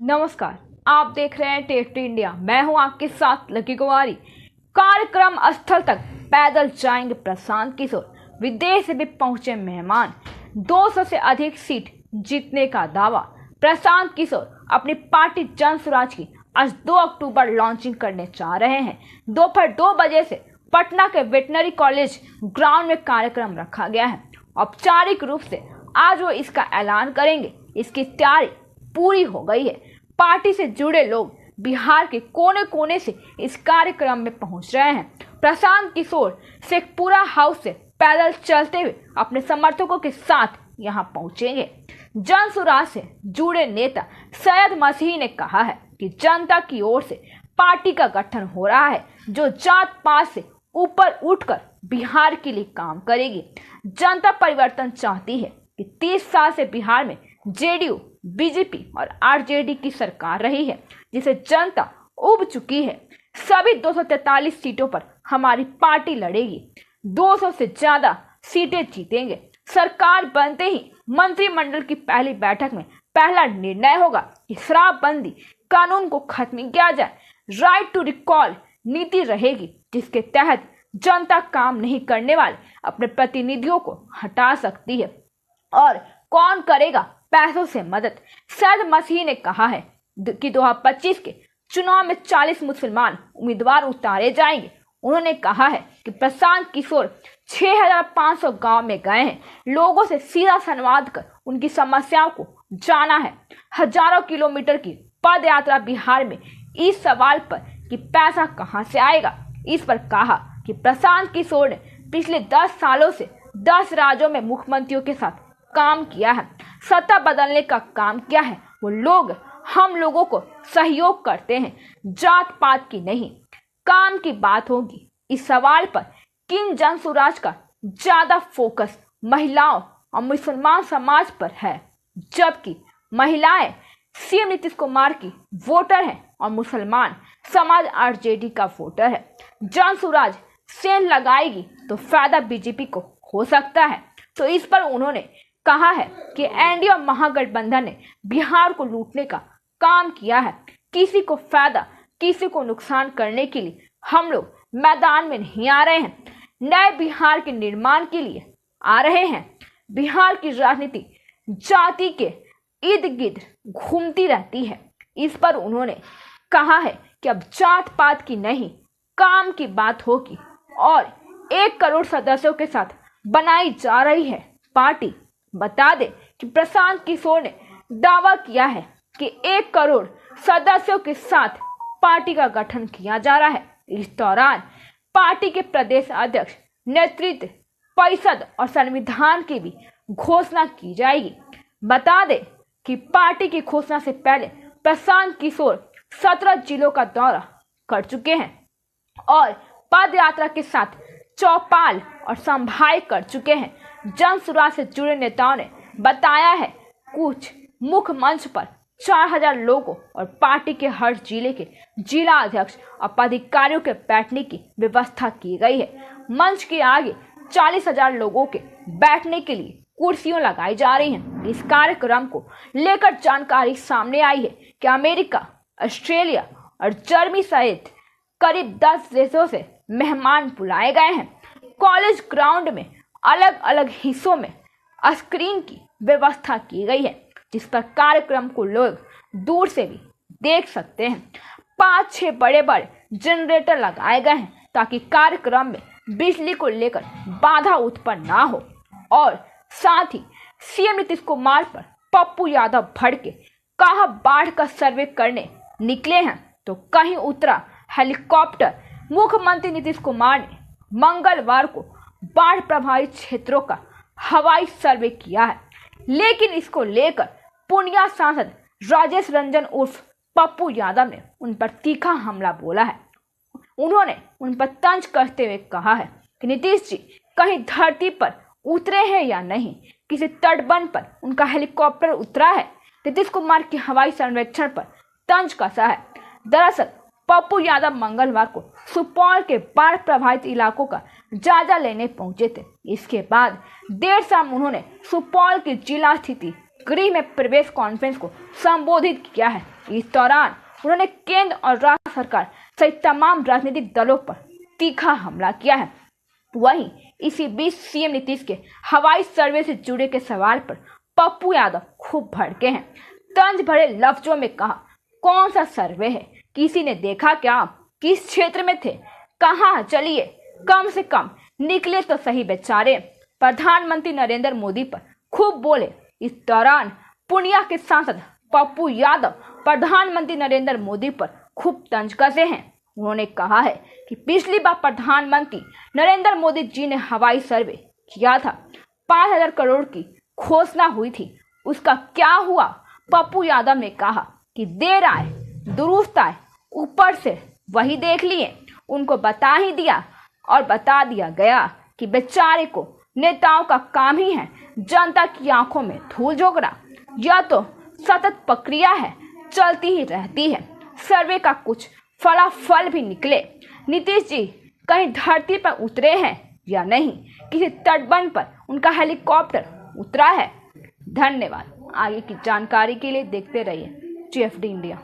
नमस्कार, आप देख रहे हैं टेस्ट इंडिया। मैं हूं आपके साथ लकी कुमारी। कार्यक्रम स्थल तक पैदल जाएंगे प्रशांत किशोर। विदेश से भी पहुंचे मेहमान। 200 से अधिक सीट जीतने का दावा। प्रशांत किशोर अपनी पार्टी जन स्वराज की आज 2 अक्टूबर लॉन्चिंग करने जा रहे हैं। दोपहर 2 बजे से पटना के वेटनरी कॉलेज ग्राउंड में कार्यक्रम रखा गया है। औपचारिक रूप से आज वो इसका ऐलान करेंगे। इसकी तैयारी पूरी हो गई है। पार्टी से जुड़े लोग बिहार के कोने कोने से इस कार्यक्रम में पहुंच रहे हैं। प्रशांत किशोर शेखपुरा हाउस से पैदल चलते हुए अपने समर्थकों के साथ यहां पहुंचेंगे। जन स्वराज से जुड़े नेता सैयद मसीह ने कहा है कि जनता की ओर से पार्टी का गठन हो रहा है, जो जात पात से ऊपर उठकर बिहार के लिए काम करेगी। जनता परिवर्तन चाहती है कि 30 साल से बिहार में जेडीयू, बीजेपी और आरजेडी की सरकार रही है, जिसे जनता उब चुकी है। सभी 243 सीटों पर हमारी पार्टी लड़ेगी। 200 से ज्यादा सीटें जीतेंगे। सरकार बनते ही मंत्रिमंडल की पहली बैठक में पहला निर्णय होगा कि शराबबंदी कानून को खत्म किया जाए। राइट टू रिकॉल नीति रहेगी, जिसके तहत जनता काम नहीं करने वाले अपने प्रतिनिधियों को हटा सकती है। और कौन करेगा पैसों से मदद? सैयद मसीह ने कहा है कि 2025 के चुनाव में 40 मुसलमान उम्मीदवार उतारे जाएंगे। उन्होंने कहा है कि प्रशांत किशोर 6500 गांव में गए हैं। लोगों से सीधा संवाद कर उनकी समस्याओं को जाना है। हजारों किलोमीटर की पद यात्रा बिहार में इस सवाल पर कि पैसा कहां से आएगा, इस पर कहा कि प्रशांत किशोर ने पिछले 10 सालों से 10 राज्यों में मुख्यमंत्रियों के साथ काम किया है, सत्ता बदलने का काम किया है। वो लोग हम लोगों को सहयोग करते हैं, जात पात की नहीं। काम की बात होगी। इस सवाल पर किन जन स्वराज का ज्यादा फोकस महिलाओं और मुसलमान समाज पर है, जबकि महिलाएं सीएम नीतीश कुमार की वोटर हैं और मुसलमान समाज आरजेडी का वोटर है। जन स्वराज सेल लगाएगी तो फायदा बीजेपी को हो सकता है। तो इस पर उन्होंने कहा है कि एनडीए और महागठबंधन ने बिहार को लूटने का काम किया है। किसी को फायदा, किसी को नुकसान करने के लिए हम लोग मैदान में नहीं आ रहे हैं, नए बिहार के निर्माण के लिए आ रहे हैं। बिहार की राजनीति जाति के इर्द गिर्द घूमती रहती है। इस पर उन्होंने कहा है कि अब जात पात की नहीं, काम की बात होगी। और 1 करोड़ सदस्यों के साथ बनाई जा रही है पार्टी। बता दें कि प्रशांत किशोर ने दावा किया है कि 1 करोड़ सदस्यों के साथ पार्टी का गठन किया जा रहा है। इस दौरान पार्टी के प्रदेश अध्यक्ष, नेतृत्व, परिषद और संविधान की भी घोषणा की जाएगी। बता दें कि पार्टी की घोषणा से पहले प्रशांत किशोर 17 जिलों का दौरा कर चुके हैं और पद यात्रा के साथ चौपाल और संभाई कर चुके हैं। जन स्वराज से जुड़े नेताओं ने बताया है कुछ मुख्य मंच पर 4000 लोगों और पार्टी के हर जिले के जिला अध्यक्ष और पदाधिकारियों के बैठने की व्यवस्था की गई है। मंच के आगे 40,000 लोगों के बैठने के लिए कुर्सियां लगाई जा रही हैं। इस कार्यक्रम को लेकर जानकारी सामने आई है कि अमेरिका, ऑस्ट्रेलिया और जर्मनी सहित करीब 10 देशों से मेहमान बुलाए गए हैं। कॉलेज ग्राउंड में अलग अलग हिस्सों में स्क्रीन की व्यवस्था की गई है, जिस पर कार्यक्रम को लोग दूर से भी देख सकते हैं। 5-6 बड़े बड़े जनरेटर लगाए गए हैं ताकि कार्यक्रम में बिजली को लेकर बाधा उत्पन्न ना हो। और साथ ही सीएम नीतीश कुमार पर पप्पू यादव भड़के, कहा बाढ़ का सर्वे करने निकले हैं तो कहीं उतरा हेलीकॉप्टर। मुख्यमंत्री नीतीश कुमार ने मंगलवार को बाढ़ प्रभावित क्षेत्रों का हवाई सर्वे किया है, लेकिन इसको लेकर पूर्णिया सांसद राजेश रंजन उर्फ पप्पू यादव ने उन पर तीखा हमला बोला है। उन्होंने उन पर तंज कसते हुए कहा है कि नीतीश जी कहीं धरती पर उतरे हैं या नहीं, किसी तटबंध पर उनका हेलीकॉप्टर उतरा है। नीतीश कुमार के हवाई सर्वेक्षण पर तंज कसा है। दरअसल पप्पू यादव मंगलवार को सुपौल के बाढ़ प्रभावित इलाकों का जायजा लेने पहुंचे थे। इसके बाद देर शाम उन्होंने सुपौल की जिला स्थिति गृह में प्रवेश कॉन्फ्रेंस को संबोधित किया है। इस दौरान उन्होंने केंद्र और राज्य सरकार सहित तमाम राजनीतिक दलों पर तीखा हमला किया है। वहीं इसी बीच सीएम नीतीश के हवाई सर्वे से जुड़े के सवाल पर पप्पू यादव खूब भड़के हैं। तंज भरे लफ्जों में कहा, कौन सा सर्वे है, किसी ने देखा क्या, किस क्षेत्र में थे, कहाँ, चलिए कम से कम निकले तो सही बेचारे। प्रधानमंत्री नरेंद्र मोदी पर खूब बोले। इस दौरान पूर्णिया के सांसद पप्पू यादव प्रधानमंत्री नरेंद्र मोदी पर खूब तंज कसे हैं। उन्होंने कहा है कि पिछली बार प्रधानमंत्री नरेंद्र मोदी जी ने हवाई सर्वे किया था, 5,000 करोड़ की घोषणा हुई थी, उसका क्या हुआ। पप्पू यादव ने कहा कि देर आए दुरुस्त आए, ऊपर से वही देख लिए, उनको बता ही दिया और बता दिया गया कि बेचारे को नेताओं का काम ही है जनता की आंखों में धूल झोंकना। यह तो सतत प्रक्रिया है, चलती ही रहती है। सर्वे का कुछ फलाफल भी निकले। नीतीश जी कहीं धरती पर उतरे हैं या नहीं, किसी तटबंध पर उनका हेलीकॉप्टर उतरा है। धन्यवाद। आगे की जानकारी के लिए देखते रहिए GFD इंडिया।